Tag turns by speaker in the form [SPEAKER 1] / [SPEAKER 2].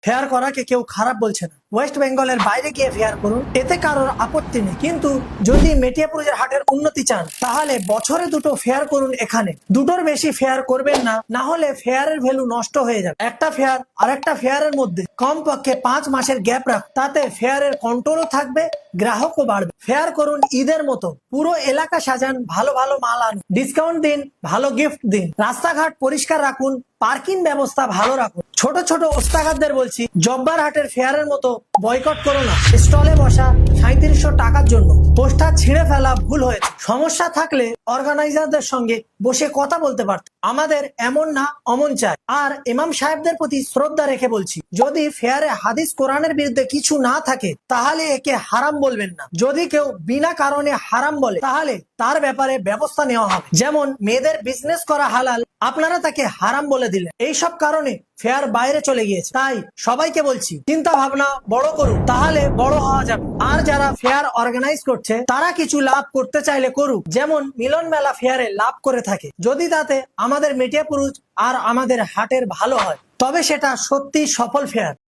[SPEAKER 1] Fair করাকে কেউ খারাপ বলছে না। ওয়েস্ট বেঙ্গলের বাইরে গিয়ে ফেয়ার করুন, এতে কারোর আপত্তি নেই। কিন্তু যদি মেটিয়াপুরুষের হাটের উন্নতি চান তাহলে বছরে দুটো ফেয়ার করুন। এখানে দুটোর বেশি ফেয়ার করবেন না, না হলে ফেয়ারের ভ্যালু নষ্ট হয়ে যাবে। একটা ফেয়ার আর একটা ফেয়ারের মধ্যে কমপক্ষে 5 মাসের গ্যাপ রাখ, তাতে ফেয়ারের কন্ট্রোলও থাকবে, গ্রাহকও বাড়বে। ফেয়ার করুন ঈদের মতো, পুরো এলাকা সাজান, ভালো ভালো মাল আনুন, ডিসকাউন্ট দিন, ভালো গিফট দিন, রাস্তাঘাট পরিষ্কার রাখুন, পার্কিং ব্যবস্থা ভালো রাখুন। ছোট ছোট ওস্তাগারদের বলছি, জব্বার হাটের ফেয়ারের মতো বয়কট করো না। স্টলে বসা 3700 টাকার জন্য পোস্টার ছিঁড়ে ফেলা ভুল হয়েছে। সমস্যা থাকলে অর্গানাইজারদের সঙ্গে বসে কথা বলতে পারত। আমাদের এমন না অমন চাই। আর ইমাম সাহেবদের প্রতি শ্রদ্ধা রেখে বলছি, যদি ফেয়ারে হাদিস কোরআনের বিরুদ্ধে কিছু না থাকে তাহলে একে হারাম বলবেন না। যদি কেউ বিনা কারণে হারাম বলে তাহলে তার ব্যাপারে ব্যবস্থা নেওয়া হবে। যেমন মেয়েদের বিজনেস করা হালাল, আপনারা তাকে হারাম বলে দিলেন। এইসব কারণে ফেয়ার বাইরে চলে গিয়েছে। তাই সবাইকে বলছি, চিন্তা ভাবনা বড় করুন, তাহলে বড় হওয়া যাবে। আর যারা ফেয়ার অর্গানাইজ করছে তারা কিছু লাভ করতে চাইলে করুক, যেমন মিলন মেলা ফেয়ারে লাভ করে থাকে। যদি তাতে আমাদের মেটিয়াপুরুষ আর আমাদের হাটের ভালো হয় তবে সেটা সত্যি সফল ফেয়ার।